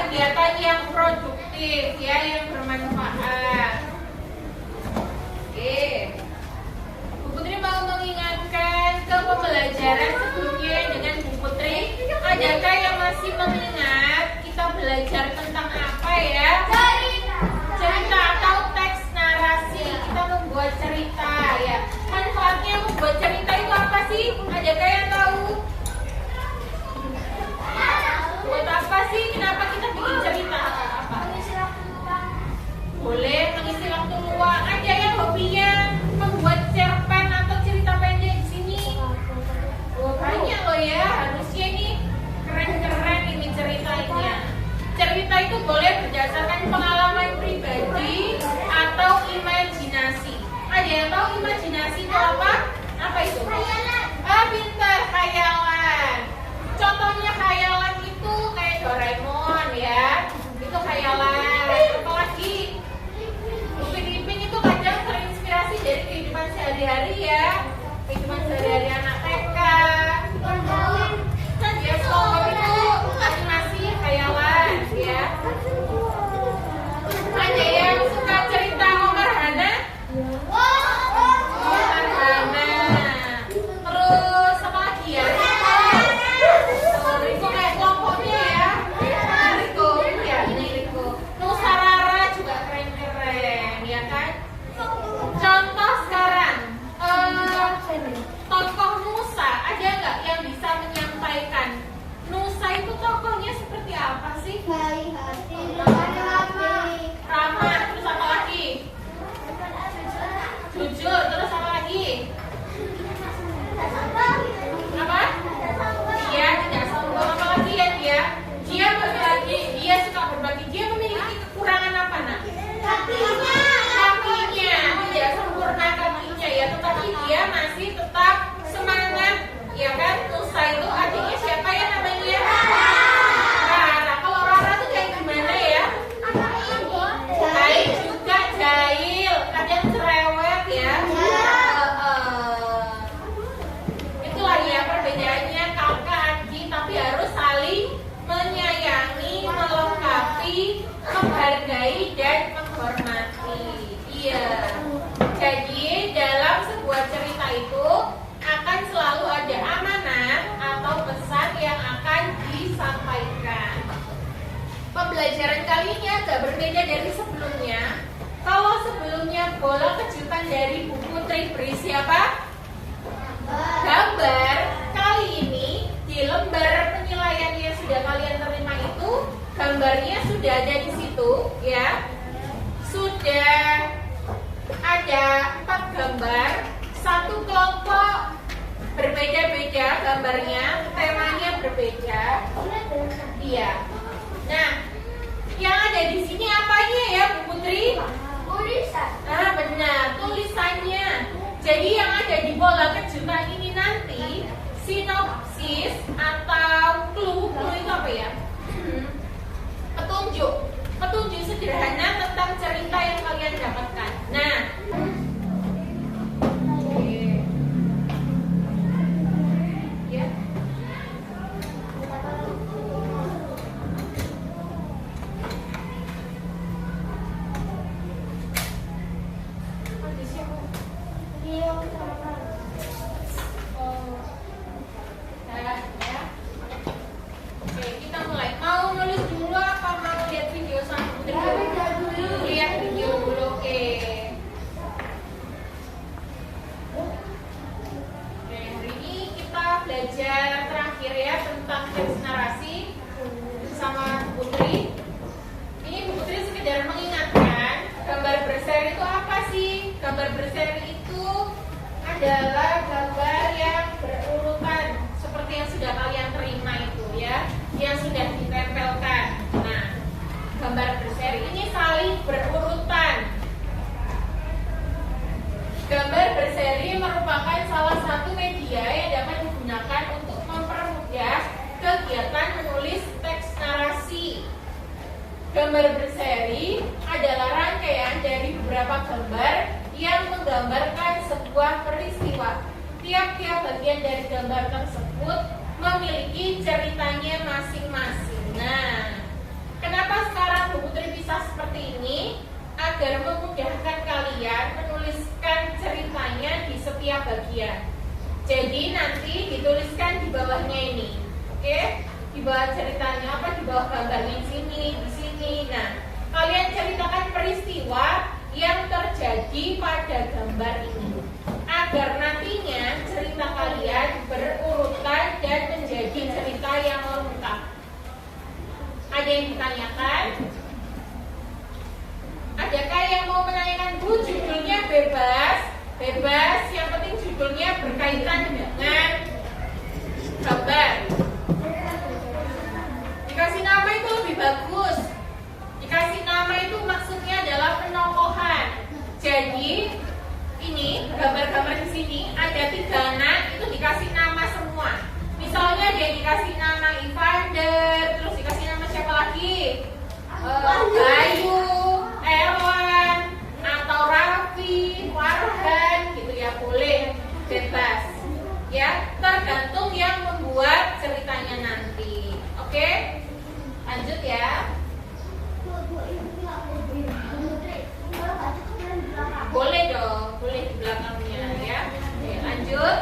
kegiatan yang produktif ya, yang bermanfaat. Oke. Bu Putri mau mengingatkan ke pembelajaran sebelumnya dengan Bu Putri. Adakah yang masih mengingat kita belajar tentang apa ya? Cerita atau teks narasi. Kita membuat cerita ya. Manfaatnya membuat cerita itu apa sih? Adakah yang tahu? Buat apa sih? Kenapa kita bikin cerita? Apa? Boleh mengisi waktu luang. Ada yang hobinya membuat cerpen atau cerita pendek di sini? Oh, banyak loh ya. Harusnya ini keren-keren ini ceritanya. Cerita itu boleh berdasarkan pengalaman pribadi atau imajinasi. Ada yang tahu imajinasi itu apa? Apa itu? Khayalan. Ah, pintar, khayalan. Contohnya khayalan itu kayak Doraemon ya. Itu khayalan. Apalagi Upin Ipin itu kadang terinspirasi dari kehidupan sehari-hari ya. Kehidupan sehari-hari anak TK. Ya, SpongeBob itu animasi khayalan ya. Ada yang suka cerita Omar Hana? Omar Hana. Terus apa lagi ya? Riko kayak kelompoknya ya. Riko, ya ini Riko. Nusa Rara juga keren-keren ya kan? Contoh sekarang, tokoh Nusa ada nggak yang bisa menyampaikan Nusa itu tokohnya seperti apa sih? Baik hati, Ramah, terus apa lagi? Jujur, terus apa lagi? Apa? Dia tidak sombong, apa lagi ya dia? Dia berbagi, dia suka berbagi. Dia memiliki kekurangan apa nak? Kakinya tidak sempurna kakinya ya, tetapi dia masih tetap semangat, ya kan? Nusa itu adiknya siapa ya namanya? Rara. Kalau Rara tuh kayak gimana ya? Baik juga, jahil, kadang cerewet ya. Itulah ya perbedaannya kakak adik, tapi harus saling menyayangi, melengkapi, menghargai dan menghormati. Iya. Jadi dalam sebuah cerita itu akan selalu ada amanat atau pesan yang akan disampaikan. Pembelajaran kali ini agak berbeda dari sebelumnya. Kalau sebelumnya bola kejutan dari Bu Putri berisi apa? Gambar. Kali ini di lembar penilaian yang sudah kalian terima itu gambarnya sudah ada di situ ya. Sudah ada 4 gambar, satu kelompok berbeda-beda gambarnya, temanya berbeda. Iya. Nah, yang ada di sini apanya ya Bu Putri? tulisan. Ah, benar, tulisannya. Jadi yang ada di bola kejutan ini nanti sinopsis atau clue itu apa ya? Petunjuk sederhana tentang cerita yang kalian dapatkan. Nah, ya. Oke, kita mulai. Mau nulis dulu apa mau lihat video sama Putri? Lihat video dulu, oke. Oke, hari ini kita belajar terakhir ya tentang teks narasi sama Putri. Ini Bu Putri sekedar mengingatkan gambar berseri itu apa sih? Gambar berseri itu adalah gambar yang berurutan seperti yang sudah kalian terima itu ya, yang sudah ditempelkan. Nah, gambar berseri ini saling berurutan. Gambar berseri merupakan salah satu media yang dapat digunakan untuk mempermudah kegiatan menulis teks narasi. Gambar berseri adalah rangkaian dari beberapa gambar yang menggambarkan sebuah peristiwa. Tiap-tiap bagian dari gambar tersebut memiliki ceritanya masing-masing. Nah, kenapa buat ceritanya apa di bawah gambarnya di sini. Nah, kalian ceritakan peristiwa yang terjadi pada gambar ini agar nantinya cerita kalian berurutan dan menjadi cerita yang lengkap. Ada yang ditanyakan? Adakah yang mau menanyakan? Bu, judulnya bebas, yang penting judulnya berkaitan dengan gambar. Dikasih nama itu lebih bagus. Dikasih nama itu maksudnya adalah penokohan. Jadi ini gambar-gambar di sini ada 3 anak itu dikasih nama semua. Misalnya dia dikasih nama Evander, terus dikasih nama siapa lagi? Bayu, Erwan, atau Raffi, Farhan, gitu ya, boleh, bebas. Ya, tergantung yang membuat ceritanya nanti. Oke? Lanjut ya. Boleh dong, boleh di belakangnya ya. Oke, lanjut.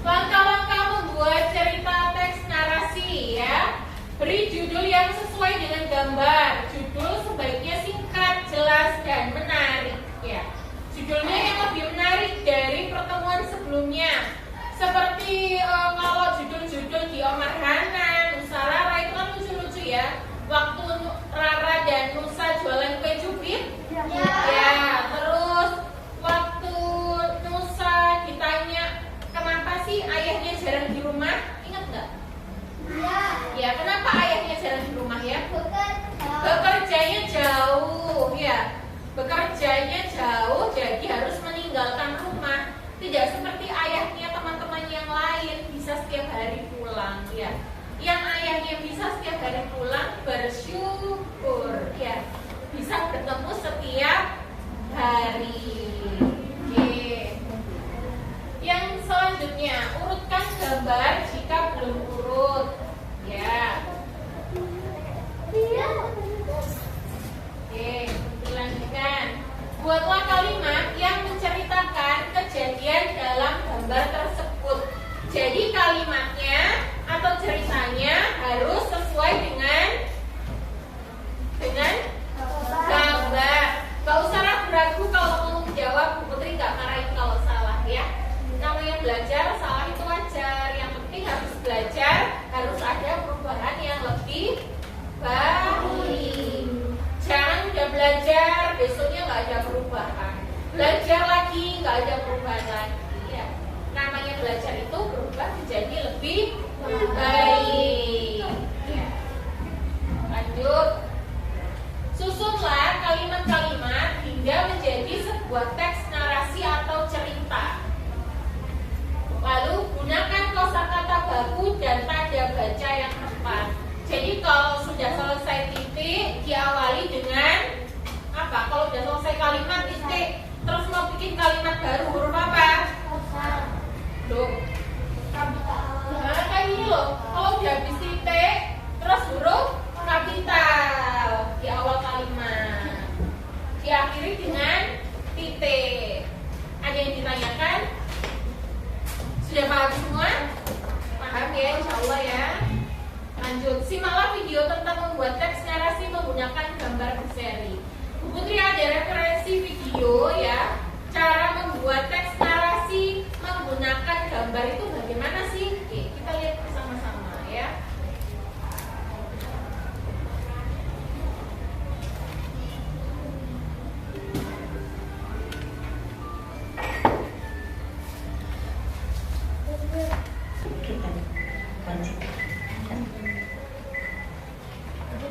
Langkah-langkah membuat cerita teks narasi ya. Beri judul yang sesuai dengan gambar. Judul sebaiknya singkat, jelas, dan menarik ya. Judulnya yang lebih menarik dari pertemuan sebelumnya. Seperti kalau judul-judul di Omar Hana, Nusa Rara itu kan lucu-lucu ya. Waktu Rara dan Nusa jualan kue cubit. Ya, terus waktu Nusa ditanya kenapa sih ayahnya jarang di rumah, ingat nggak? Ya, kenapa ayahnya jarang di rumah ya? Bekerjanya jauh, ya. Bekerjanya jauh, jadi harus meninggalkan rumah. Tidak seperti ayahnya teman-teman yang lain bisa setiap hari pulang, ya. Yang ayahnya bisa setiap hari pulang bersyukur, ya. Bisa bertemu setiap hari. Oke. Yang selanjutnya, urutkan gambar jika belum urut. Ya. Oke, dilanjutkan. Buatlah kalimat yang menceritakan kejadian dalam gambar tersebut. Jadi kalimatnya atau ceritanya harus sesuai dengan gambar. Gak usah ragu-ragu kalau mau menjawab, Bu Putri gak marahin kalau salah ya. Namanya belajar, salah itu wajar. Yang penting harus belajar, harus ada perubahan yang lebih baik. Jangan udah belajar, besoknya gak ada perubahan. Belajar lagi, gak ada perubahan lagi ya. Namanya belajar itu berubah menjadi lebih baik ya. Lanjut. Susunlah kalimat-kalimat hingga menjadi sebuah teks narasi atau cerita. Lalu gunakan kosakata baku dan tanda baca yang tepat. Jadi kalau sudah selesai titik, diawali dengan apa? Kalau sudah selesai kalimat titik, terus mau bikin kalimat baru, huruf apa? Loh, nah kayak gini loh. Kalau udah habis titik, terus huruf kapital di awal kalimat, diakhiri dengan titik. Ada yang ditanyakan? Sudah paham semua? Paham ya, insya Allah ya. Lanjut, simaklah video tentang membuat teks narasi menggunakan gambar berseri. Bu Putri ada referensi video ya, cara membuat teks narasi menggunakan gambar itu bagaimana sih? Oke, kita lihat bersama-sama ya.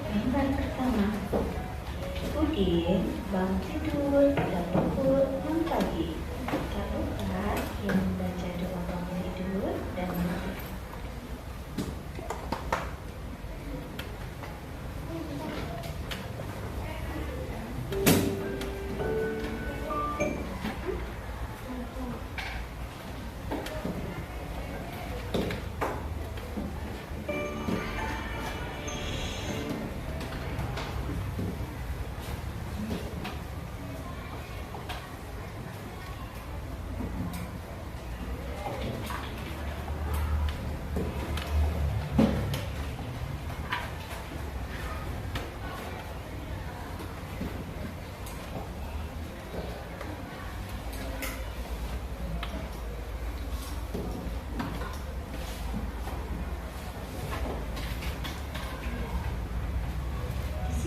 Gambar pertama, Udin bangun tidur pada pukul 6 pagi. Tak lupa ia membaca doa bangun tidur dan mandi.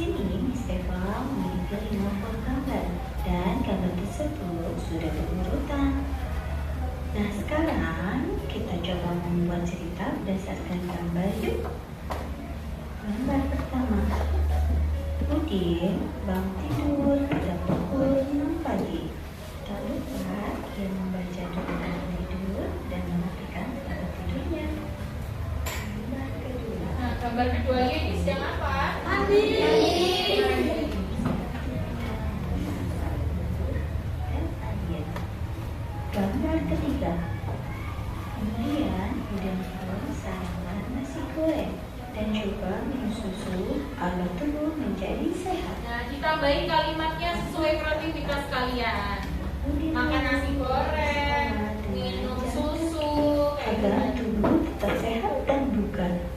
sini Miss Eva memiliki 50 gambar dan gambar tersebut sudah berurutan. Nah, sekarang kita coba membuat cerita berdasarkan gambar yuk. Gambar pertama, Udin bangun tidur pada pukul 6 pagi. Tak lupa ia membaca doa bangun tidur dan mematikan tempat tidurnya. Gambar kedua. Nah, gambar keduanya ini sedang apa? Mandi. Gambar ketiga, kemudian Udin pun sarapan nasi goreng dan juga minum susu agar tubuh menjadi sehat. Nah, ditambahin kalimatnya sesuai kreativitas kalian. Makan nasi goreng, minum susu, kayak agar gitu. tubuh tetap sehat dan bugar.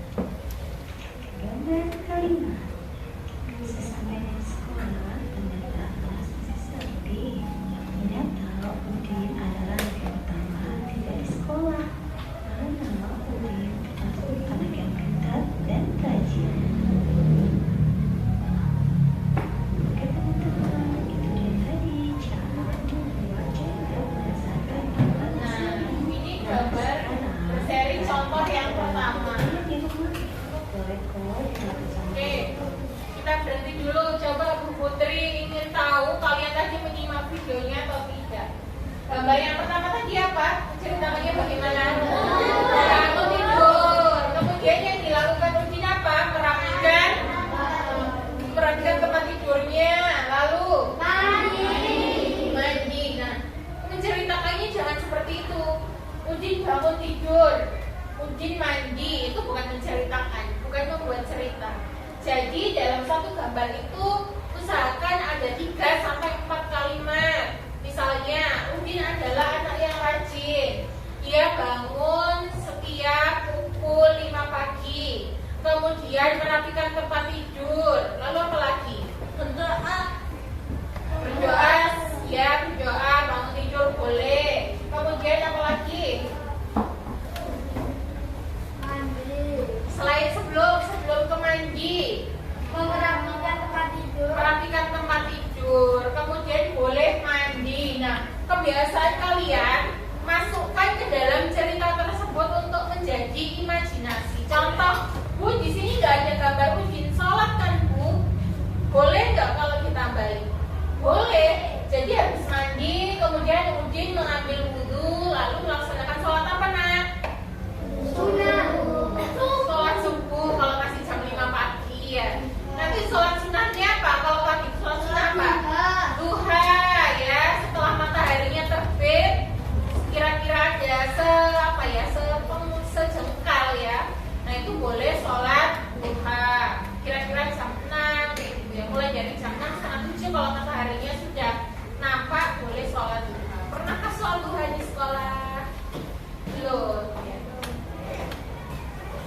Gambar kelima, sesampainya di sekolah ternyata kelas seperti ternyata Udin adalah anak yang pertama tidak di sekolah karena Udin termasuk anak yang pintar dan rajin. Oke teman-teman, itu dia tadi cara membuat cerita berdasarkan gambar Nah, tersebut. ini gambar berseri contoh yang pertama. Oke, kita berhenti dulu. Coba Bu Putri ingin tahu kalian tadi menyimak videonya atau tidak. Gambar yang pertama tadi apa? Ceritanya bagaimana? Bangun tidur. Kemudian yang dilakukan Udin apa? Merapikan tempat tidurnya. Lalu mandi. Nah, menceritakannya jangan seperti itu. Udin bangun tidur, Udin mandi, itu bukan menceritakan, bukan membuat cerita. Jadi dalam satu gambar itu usahakan ada 3-4 kalimat. Misalnya, Udin adalah anak yang rajin. Dia bangun setiap pukul 5 pagi. Kemudian merapikan tempat tidur. Lalu apa lagi? Berdoa, ya berdoa, bangun tidur boleh. Kemudian apa lagi? Selain sebelum ke mandi, merapikan tempat tidur, kemudian boleh mandi. Nah, kebiasaan kalian masukkan ke dalam cerita tersebut untuk menjadi imajinasi. Contoh, Bu, di sini nggak ada gambar Udin sholat kan, Bu? Boleh nggak kalau ditambahin? Boleh. Jadi habis mandi, kemudian Udin mengambil wudhu, lalu melaksanakan sholat apa, Nak? Sholat subuh kalau masih jam 5 pagi ya. Nanti sholat sunahnya apa? Kalau pagi sholat sunnah apa? Duha ya. Setelah mataharinya terbit, kira-kira ada sejengkal ya. Nah itu boleh sholat duha. Kira-kira jam 6 kayak gitu ya. Mulai dari jam 6 setengah 7 kalau mataharinya sudah nampak boleh sholat duha. Pernahkah sholat duha di sekolah? Belum. Ya.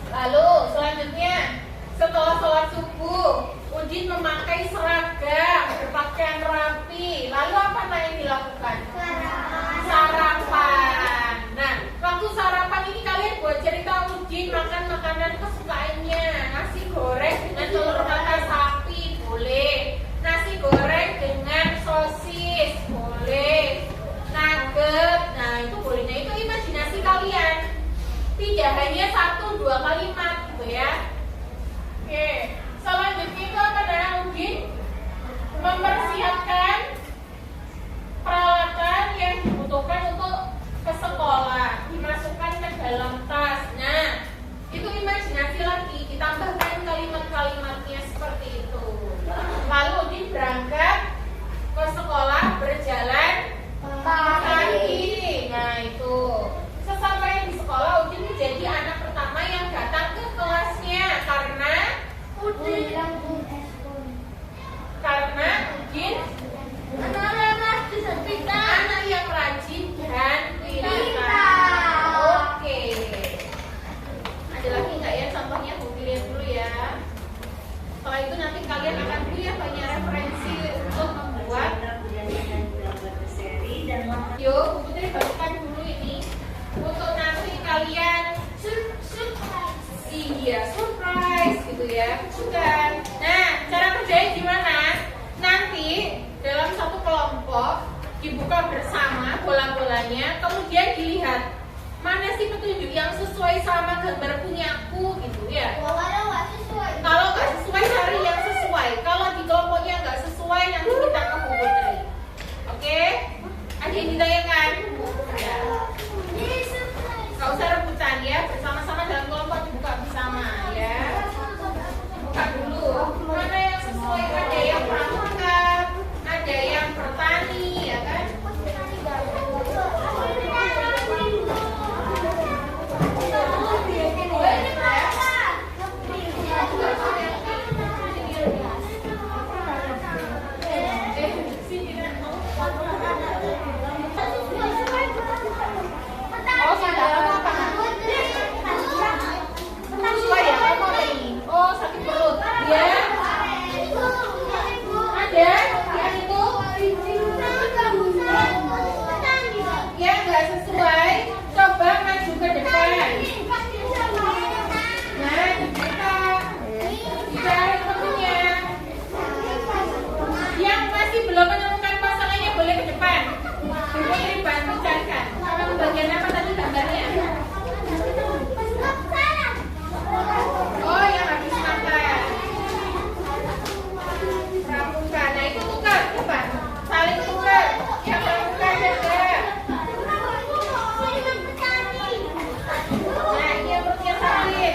Lalu selanjutnya setelah sholat subuh, Udin memakai seragam, berpakaian rapi. Lalu apa yang dilakukan? Sarapan. Nah, waktu sarapan ini kalian buat cerita Udin makan makanan kesukaannya. Nasi goreng dengan telur mata sapi boleh. Nasi goreng dengan sosis boleh. Nugget, nah itu boleh. Nah itu imajinasi kalian. Tidak hanya 1-2 kalimat gitu ya. Oke, selanjutnya itu apa namanya Udin? Mempersiapkan peralatan yang dibutuhkan untuk ke sekolah, dimasukkan ke dalam tas. Nah, itu imajinasi lagi, ditambahkan kalimat-kalimatnya seperti itu. Lalu Udin berangkat ke sekolah berjalan kaki. Nah itu. Sesampainya di sekolah, Udin menjadi anak pertama yang datang ke kelasnya karena Udin anak yang rajin dan pintar. Oke. Ada lagi nggak ya contohnya? Bu lihat dulu ya. Setelah itu nanti kalian akan punya banyak referensi untuk membuat. Yuk, Bu Putri bagikan dulu ini untuk nanti kalian surprise gitu ya. Bukan. Nah, cara kerjanya kelompok bersama bola-bolanya, kemudian dilihat mana sih petunjuk yang sesuai sama gambar punyaku gitu ya. Kalau nggak sesuai cari yang sesuai. Kalau di kelompoknya nggak sesuai nanti kita ke Bu Putri. Oke? Ada yang ditanyakan? Ya. Nggak usah rebutan ya. Bersama-sama dalam kelompok dibuka bersama ya. Buka dulu. Mana yang sesuai? Ada yang pramuka, ada yang bertani, ya kan? Bagian apa tadi gambarnya? Oh, yang habis makan. Pramuka. Nah, itu tukar, coba. Saling tukar. Yang pramuka ada. Nah, ini yang perutnya sakit.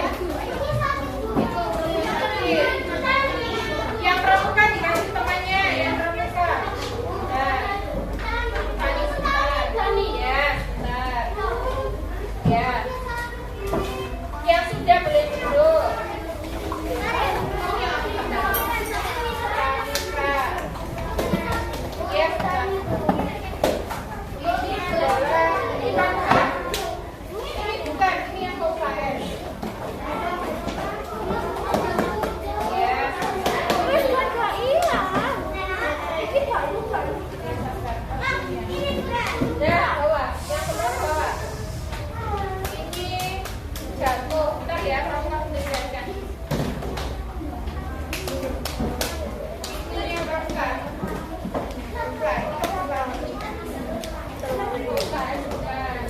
Itu perutnya sakit. Yang pramuka dikasih temannya, yang pramuka. Nah, tani sebentar. Tani ya. Ya, yang sudah boleh duduk. Ya, ini adalah ini bukan ini yang mau UKS. Ya, bawa, yang sebelah bawah. Jatuh, bentar ya, kamu menjelaskan. Itu yang pramuka. Pramuka, bukan.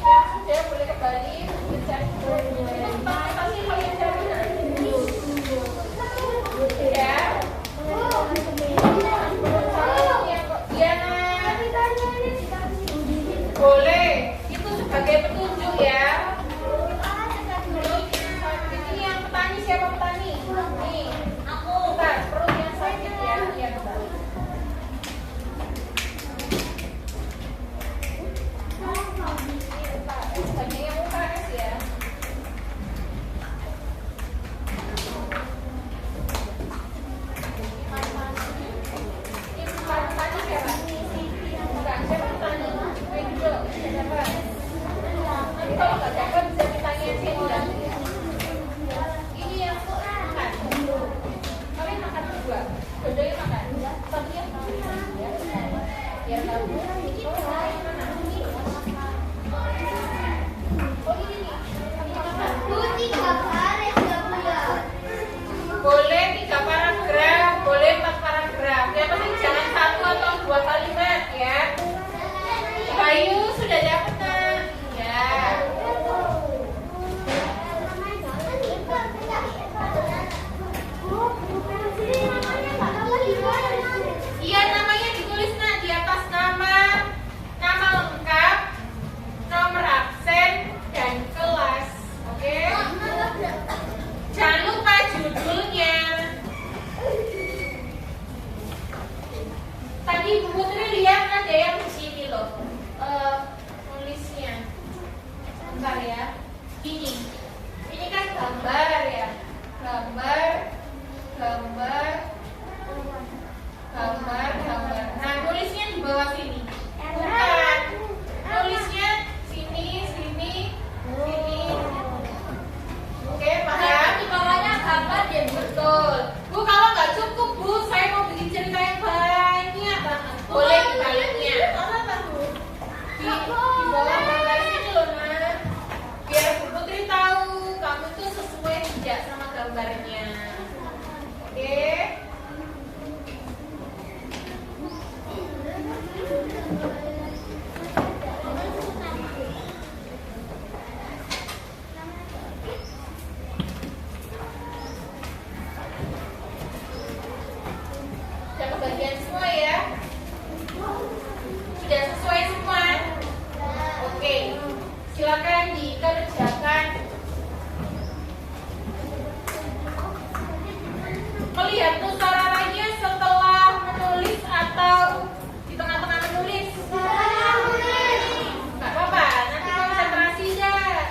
Yang sudah boleh kembali mencari. Pasti kalau yang cari ya. Boleh, itu sebagai petunjuk ya. Ini yang petani, siapa petani? Nih, aku. Bentar, perut yang sakit ya. Iya, bentar. Banyak yang UKS ya. Ini petani siapa? Bukan, siapa petani? Ayo, siapa? Nanti kalau nggak dapat bisa ditanya sini. Ini yang makan. Kalian makan berdua. Dua-duanya makan. Satunya ya. Biar tahu. Oh ini nih. Boleh 3 paragraf, boleh 4 paragraf. Yang penting jangan 1 atau 2 kalimat ya. Bayu sudah dapat nak? Ya. Iya, namanya ditulis nak di atas nama lengkap, nomor absen dan kelas. Oke? Jangan lupa judulnya. Tadi Bu Putri lihat ada yang di sini loh. Nulisnya. Bentar ya. Ini kan gambar ya. Gambar. Nah, nulisnya di bawah sini. Bukan. Nulisnya sini. Oke, paham? Di bawahnya gambar deh. Betul. Bu, kalau nggak cukup Bu, saya mau bikin cerita yang banyak banget. Boleh dibaliknya. Di bawah gambar ini loh, Nak. Biar Bu Putri tahu kamu tuh sesuai tidak sama gambarnya. Oke? Mau lihat tuh suaranya setelah menulis atau di tengah-tengah menulis? Nggak apa-apa, nanti konsentrasi nggak?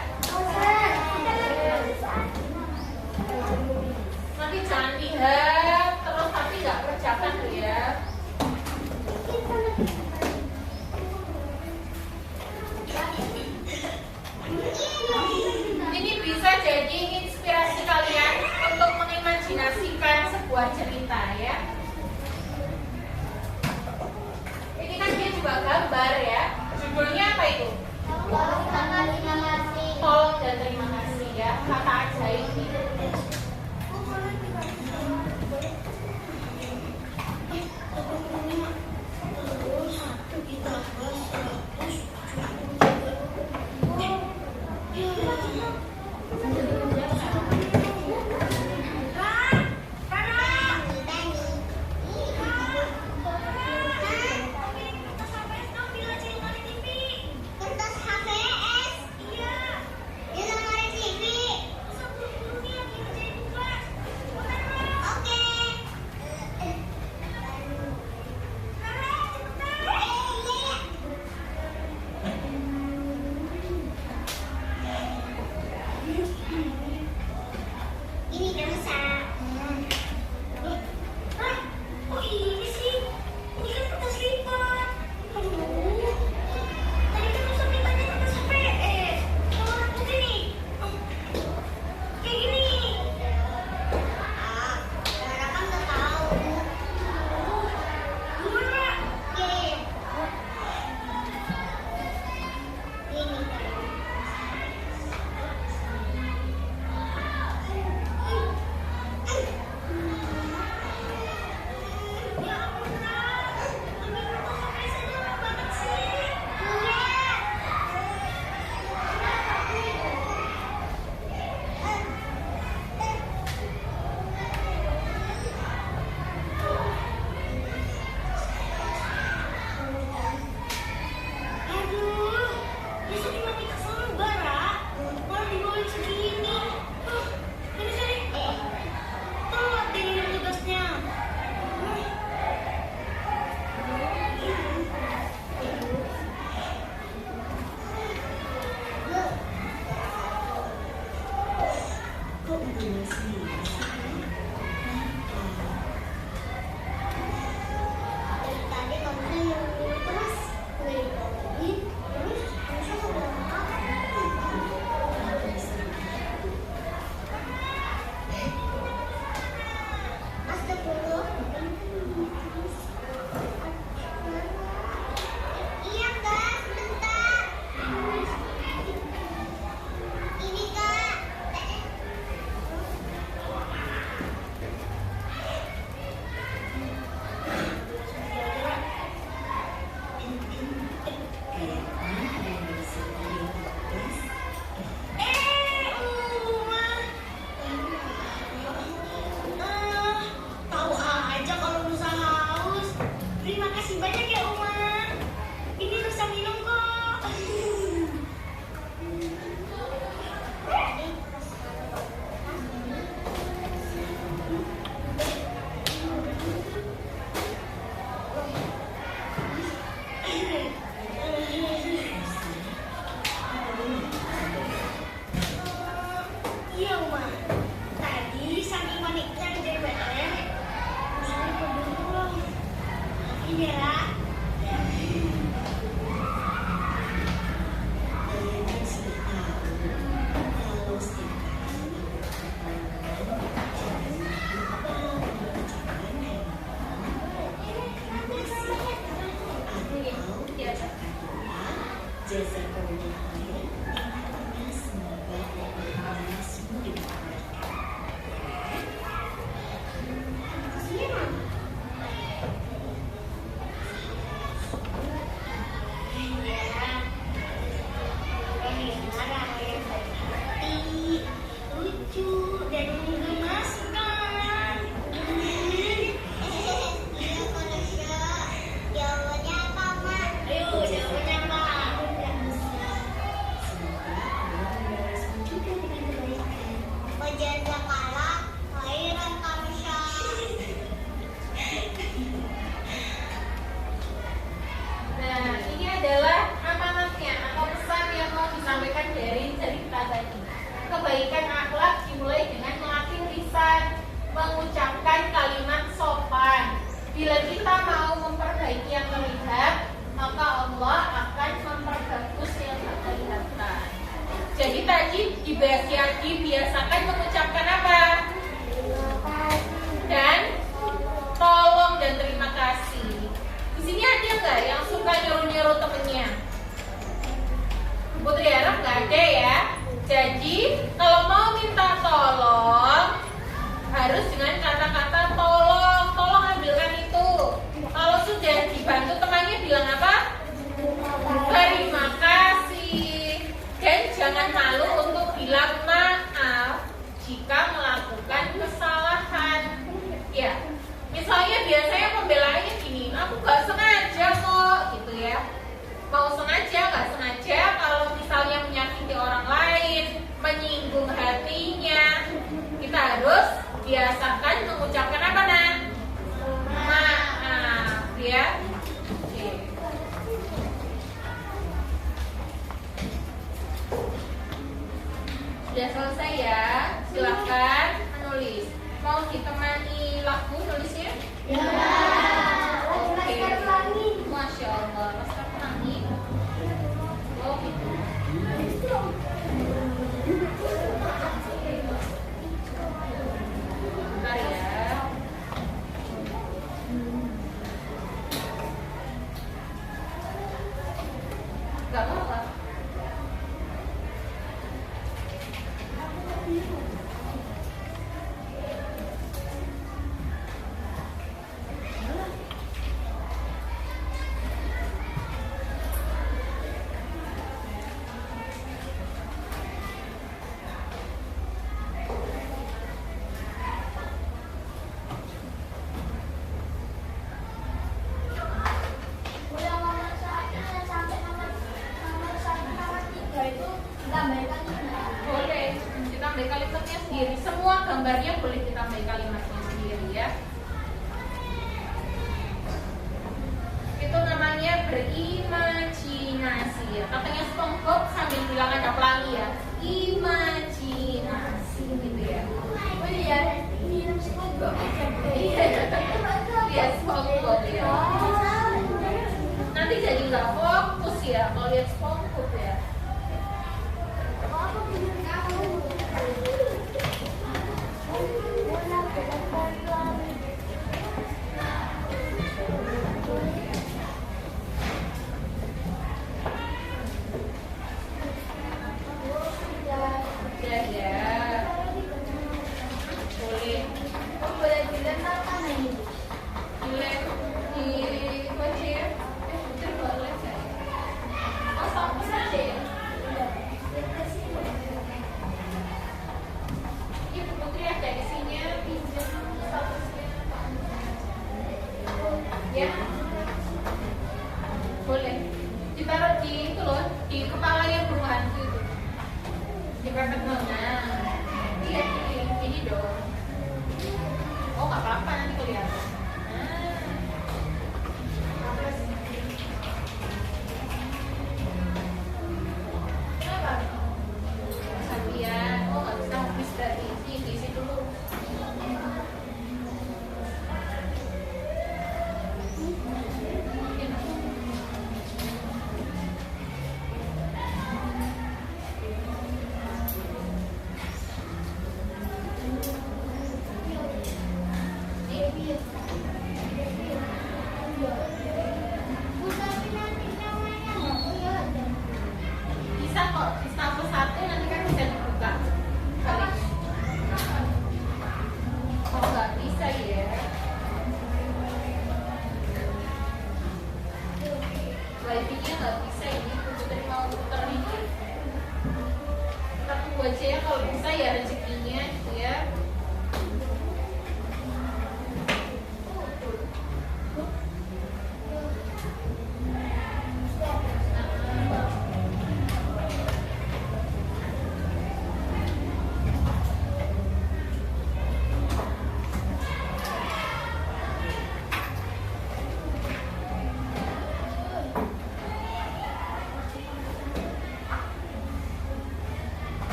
Nanti jangan lihat terus tapi nggak kerjakan tuh ya. Ini bisa jadi inspirasi kalian untuk mengimajinasikan sebuah cerita ya. Ini kan dia juga gambar ya. Judulnya apa itu? Tolong dan terima kasih ya. Kata ajaib itu. Allah akan memperbagus yang tak kelihatan. Jadi tadi dibiasakan mengucapkan apa? Dan tolong dan terima kasih. Di sini ada nggak yang suka nyuruh-nyuruh temennya? Putri harap nggak ada ya. Jadi kalau mau minta tolong harus dengan kata-kata tolong, tolong ambilkan itu. Kalau sudah dibantu temannya bilang apa? Terima kasih. Dan jangan malu untuk bilang maaf jika melakukan kesalahan. Ya, misalnya biasanya pembelaannya gini, aku nggak sengaja kok, gitu ya. Mau sengaja nggak sengaja, kalau misalnya menyakiti orang lain, menyinggung hatinya, kita harus biasakan mengucapkan apa, Nak? Maaf, ya. Oke. Sudah selesai ya, silahkan menulis. Mau ditemani lagu nulisnya? Ya. Oke. Masya Allah, Laskar Pelangi. Oh gitu. Bentar ya. Gak apa-apa. Udah nomor 1 sampai nomor 1 nomor 3 itu tambahkan Boleh, kita ambil kalimatnya sendiri. Semua gambarnya boleh kita ambil kalimatnya sendiri ya. Itu namanya berimajinasi ya. Katanya SpongeBob sambil bilang ada pelangi ya. Imajinasi gitu ya. Oh iya, ini SpongeBob. Iya, lihat SpongeBob ya. Nanti jadi nggak fokus ya kalau lihat SpongeBob ya. Udah ya. Boleh. Boleh dilempar mana ini? Dilem di kunci ya. Putri boleh nggak ya? Oh, sama saja ya. Ibu Putri ada isinya, pinjam statusnya. Ya. Boleh. Ditaruh di itu loh, di kepalanya burung hantu itu. Dipepet mana? Iya, ini dong. Oh, nggak apa-apa nanti kelihatan. Nah. Apa sih?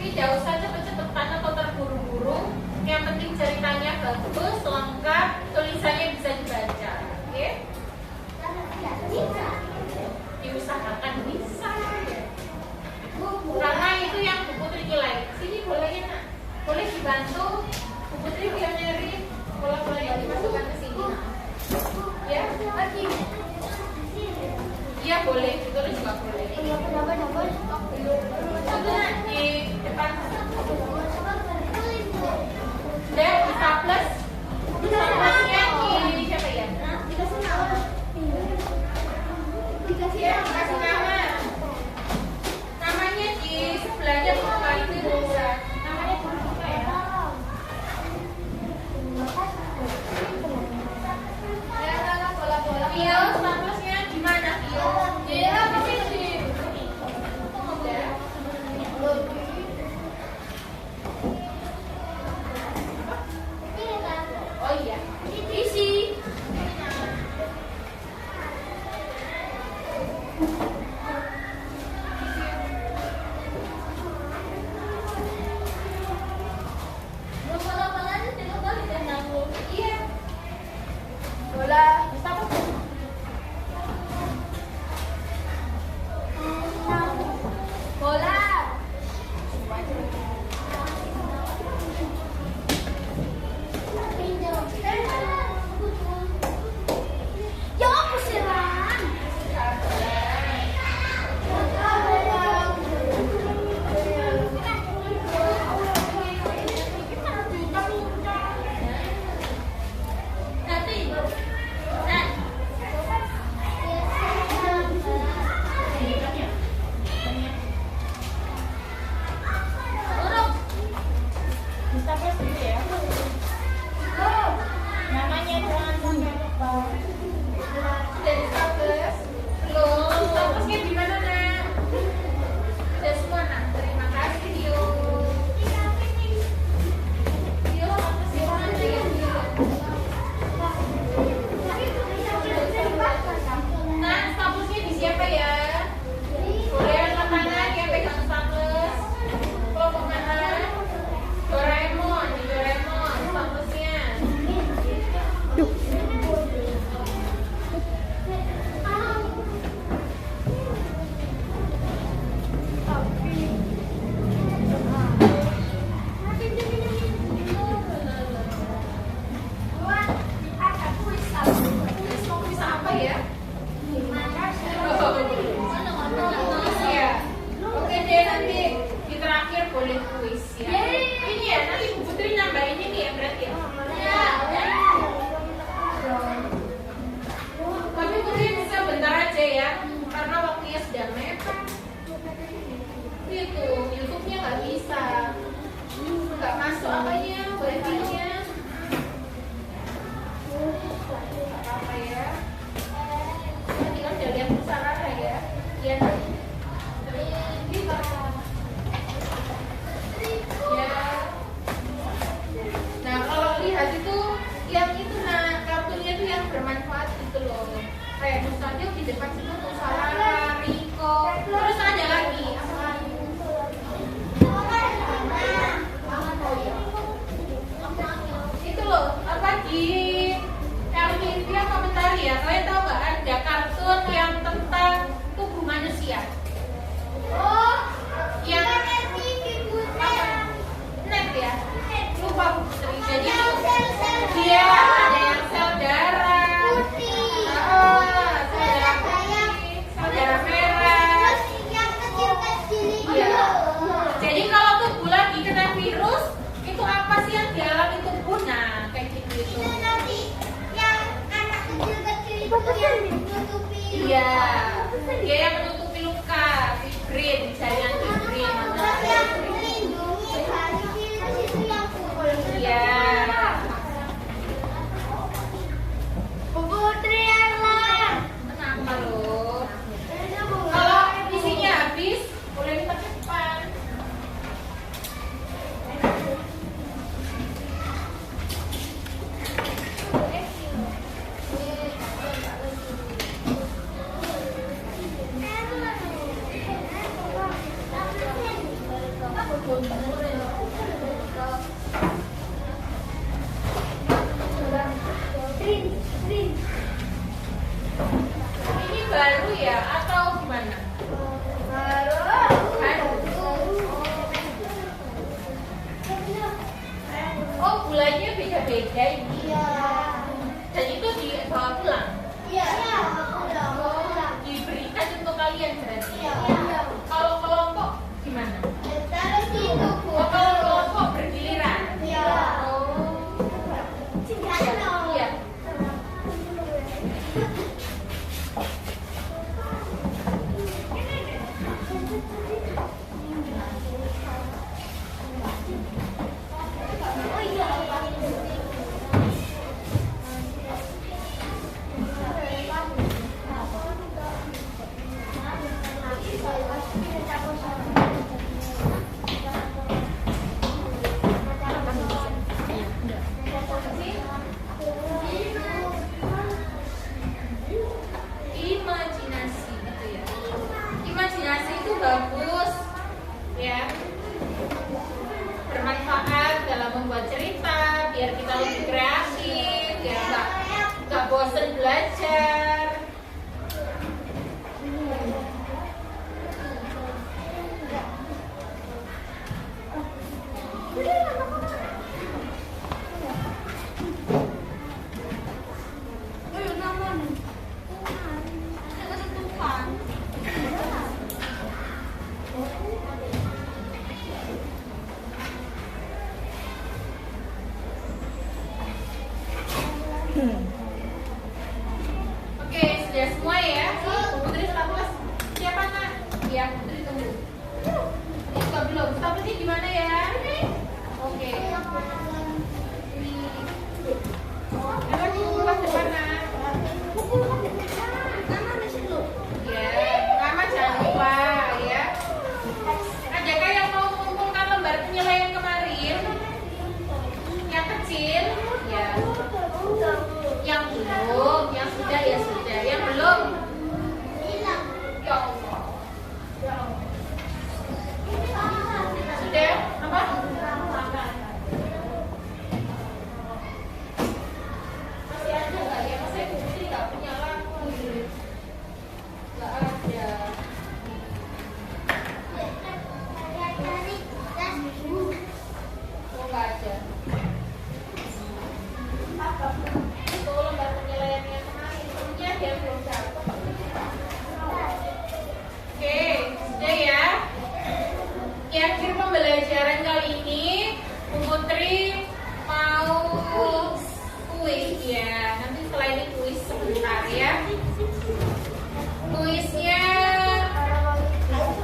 Tapi tidak usah cepet-cepetan atau terburu-buru. Yang penting ceritanya bagus, lengkap, tulisannya bisa dibaca. Oke? Diusahakan bisa. Karena itu yang Bu Putri nilai. Sini boleh ya nak? Boleh dibantu? Bu Putri pionerin. Boleh dimasukkan ke sini. Ya? Iya boleh, ditulis juga boleh. Coba nak di depan. Dan bisa plus. Plusnya di siapa ya? Ya, kasih nama. Namanya di sebelahnya bukan itu bisa. Namanya bukan ya. Vio, statusnya gimana Vio? Dia masih di. Oh iya, isi. Iya. Bola. Bola. Ya aku serang. Namanya jangan sampai lupa. Dari status. Belum. Statusnya gimana nak? Sudah semua nak. Terima kasih Vio. Vio, statusnya mana ya Vio? Nah, statusnya di siapa ya? Boleh angkat tangan yang pegang status. Kelompok mana? Doraemon, di Doraemon statusnya. Kuis mau kuis apa ya? Ya. Oke deh nanti di terakhir boleh kuis ya. Ini ya nanti Bu Putri nambahin ini ya berarti ya. Tapi Putri bisa bentar aja ya karena waktunya sudah mepet. Itu YouTube-nya nggak bisa, nggak masuk apanya, wifi-nya. Apa ya? Nanti kan udah lihat Sarara ya. Ya. Ya. Nah kalau lihat itu yang itu nah kartunya itu yang bermanfaat gitu loh. Kayak misalnya di depan situ tuh Sarara, Riko, terus ada lagi apa lagi? Itu loh apa di LPV komentar ya. Kalian tahu nggak ada kartun yang tentang tubuh manusia? Oh, yang net ya? Lupa Bu Putri. Jadi dia ada yang sel darah, sel darah putih, sel darah merah. Iya. Jadi kalau tubuh lagi kena virus, itu apa sih yang dialami tubuh? Nah, kayak gitu. Iya. Dia yang menutupi luka, fibrin, jaringan fibrin. Iya. Kenapa lo? Kalau isinya habis, boleh minta cepat. Ini baru ya atau gimana? Oh, bulannya beda-beda ini. Dan itu dibawa pulang. Diberikan untuk kalian berarti. Kalau kelompok gimana? Oh, kalau kelompok bergiliran. Oh, iya. Imajinasi gitu ya. Imajinasi itu bagus ya, bermanfaat dalam membuat cerita biar kita lebih kreatif, biar nggak bosen belajar. Oke, sudah semua ya. Putri staples. Siapa nak? Ya, Putri tunggu. Ini juga belum. Staplesnya gimana ya? Oke. Emang tunggu pas depan nak. Ya, Mama jangan lupa ya. Adakah yang mau mengumpulkan lembar penilaian kemarin? Yang kecil? Ya. Yang belum, yang sudah ya sudah, yang belum. Ya Allah. Sudah? Apa? Masih ada nggak ya? Saya Putri nggak punya lampu. Nggak ada. Oh, nggak ada. Itu lembar penilaiannya kemarin, tentunya dia belum dapat. Oke, sudah ya. Di akhir pembelajaran kali ini, Bu Putri mau kuis ya. Nanti setelah ini kuis sebentar ya. Kuisnya,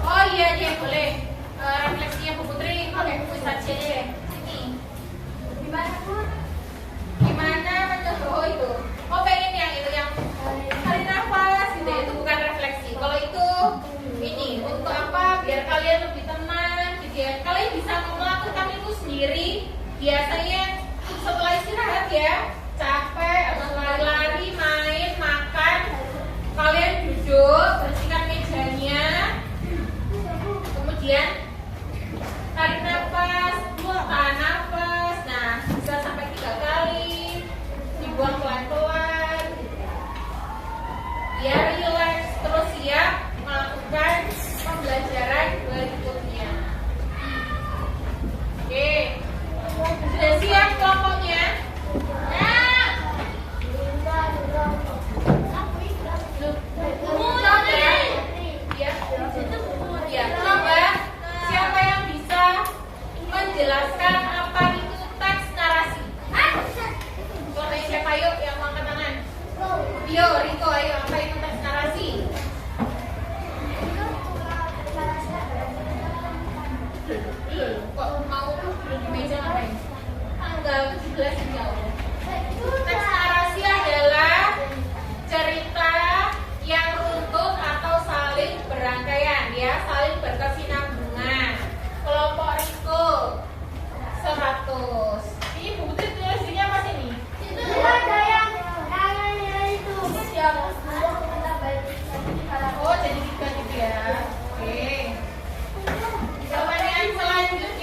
oh iya deh boleh. Refleksinya Bu Putri pakai kuis aja deh. Sini. Gimana mencoba itu? Oh pengen yang itu yang tarik nafas gitu ya, itu bukan refleksi. Kalau itu ini untuk apa? Biar kalian lebih tenang gitu ya. Kalian bisa melakukan itu sendiri. Biasanya setelah istirahat ya, capek, atau lari-lari, main, makan, kalian duduk, bersihkan mejanya, kemudian tarik nafas, tahan nafas. Nah, bisa sampai 3 kali, dibuang pelan-pelan, biar relax, terus siap melakukan pembelajaran berikutnya. Oke, sudah siap kelompoknya? Ya, coba siapa yang bisa menjelaskan apa itu teks narasi? Contohnya siapa yuk yang mau angkat tangan? Yo, Riko, ayo apa itu teks narasi? Kok mau duduk di meja ngapain? Tanggal 17 ini jauh. Teks narasi adalah cerita yang runtut atau saling berangkaian ya, saling berkesinambungan. Kelompok Riko 100. Ini Bu Putri tulisnya apa sih ini? Itu ada yang itu siapa? Oh, jadi 3 gitu ya. Oke. Pertanyaan selanjutnya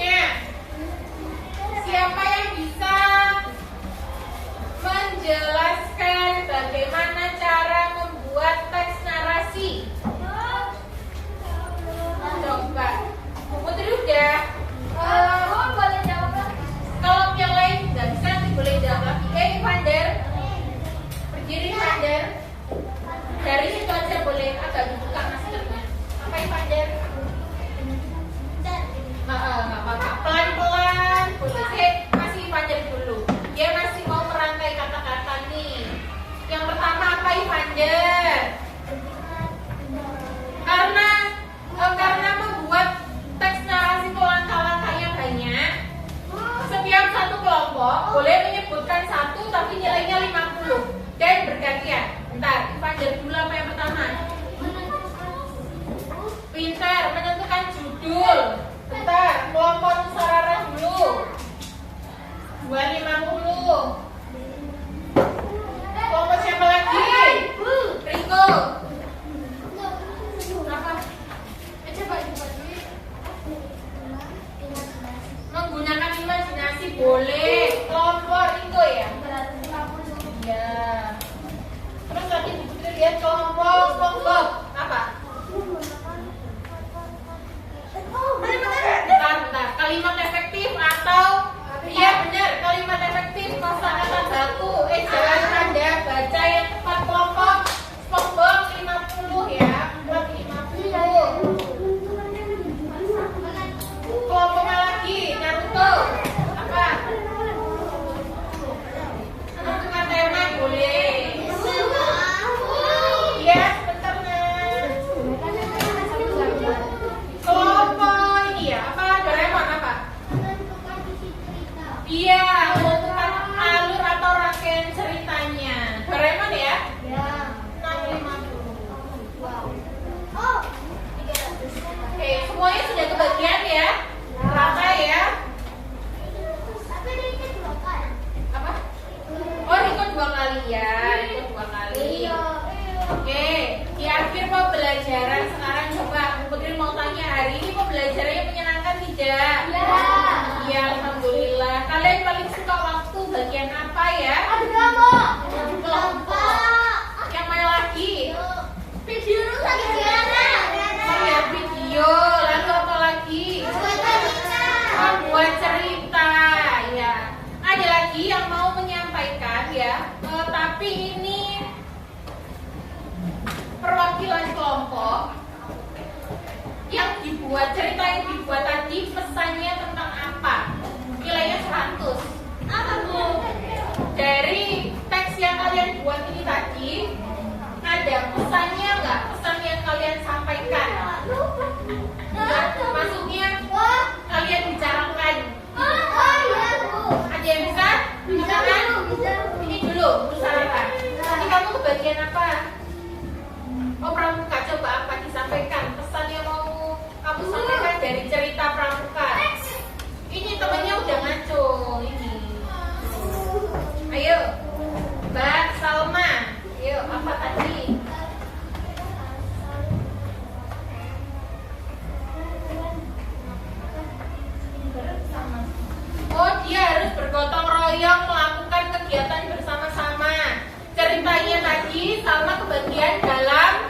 boleh. Kelompok itu ya. 150. Ya. Terus tadi Putri lihat kelompok SpongeBob apa? Bentar. Kalimat efektif atau iya benar, kalimat efektif kosakata baku. Ejaan tanda baca yang tepat kelompok SpongeBob 50 ya. 450. Kelompoknya lagi Naruto apa? Menentukan tema boleh. Iya, sebentar Nas. Kelompok ini ya, apa Doraemon apa? Iya, menentukan alur atau rangkaian ceritanya. Doraemon ya? 650. Oke, semuanya sudah kebagian ya? Rata ya? Apa? Oh, ikut 2 kali ya, ikut 2 kali. Oke, di akhir pembelajaran sekarang coba Putri mau tanya, hari ini pembelajarannya menyenangkan tidak? Iya, alhamdulillah. Kalian paling suka waktu bagian apa ya? Kelompok. Yang mana lagi? Melihat video, lalu apa lagi? Membuat cerita, ya. Ada lagi yang mau menyampaikan ya, tapi ini perwakilan kelompok yang dibuat, cerita yang dibuat tadi pesannya tentang apa? Nilainya 100. Apa tuh? Dari teks yang kalian buat ini tadi, ada pesannya nggak? Pesan yang kalian sampaikan? Nggak, maksudnya kalian bicarakan. Ada yang bisa? Bisa kan? Ini dulu, usahakan. Nanti kamu kebagian apa? Oh, pramuka, coba apa disampaikan? Pesan yang mau kamu sampaikan dari cerita pramuka. Ini temennya udah ngaco ini. Ayo, Mbak Salma. Ayo, apa tadi? Oh, dia harus bergotong royong melakukan kegiatan bersama-sama. Ceritanya tadi Salma kebagian dalam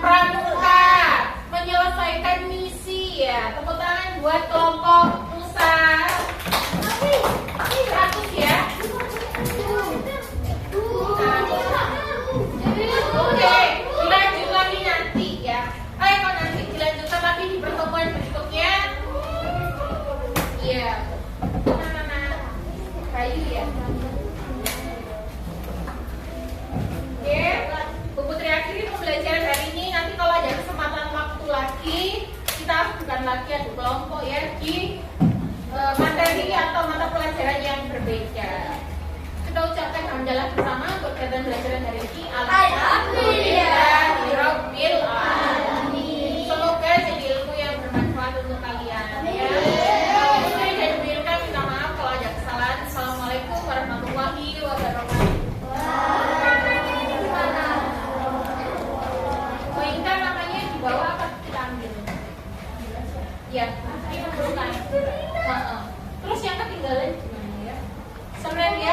pramuka, menyelesaikan misi ya. Tepuk tangan buat kelompok Musa. 100 ya. Oke, dilanjut lagi nanti ya. Kok nanti dilanjutkan lagi di pertemuan berikutnya. Iya. Mana kayu ya. Oke, Bu Putri akhiri pembelajaran hari ini. Nanti kalau ada kesempatan waktu lagi, kita bukan lagi adu kelompok ya di materi atau mata pelajaran yang berbeda. Kita ucapkan hamdalah bersama untuk kegiatan pembelajaran hari ini. Alhamdulillahirabbil alamin. Semoga jadi ilmu yang bermanfaat untuk kalian ya. Putri dan Birka minta maaf kalau ada kesalahan. Assalamualaikum warahmatullahi wabarakatuh. Intan namanya di bawah apa kita ambil? Ya, ini bukan. Terus yang ketinggalan gimana ya? Sebenarnya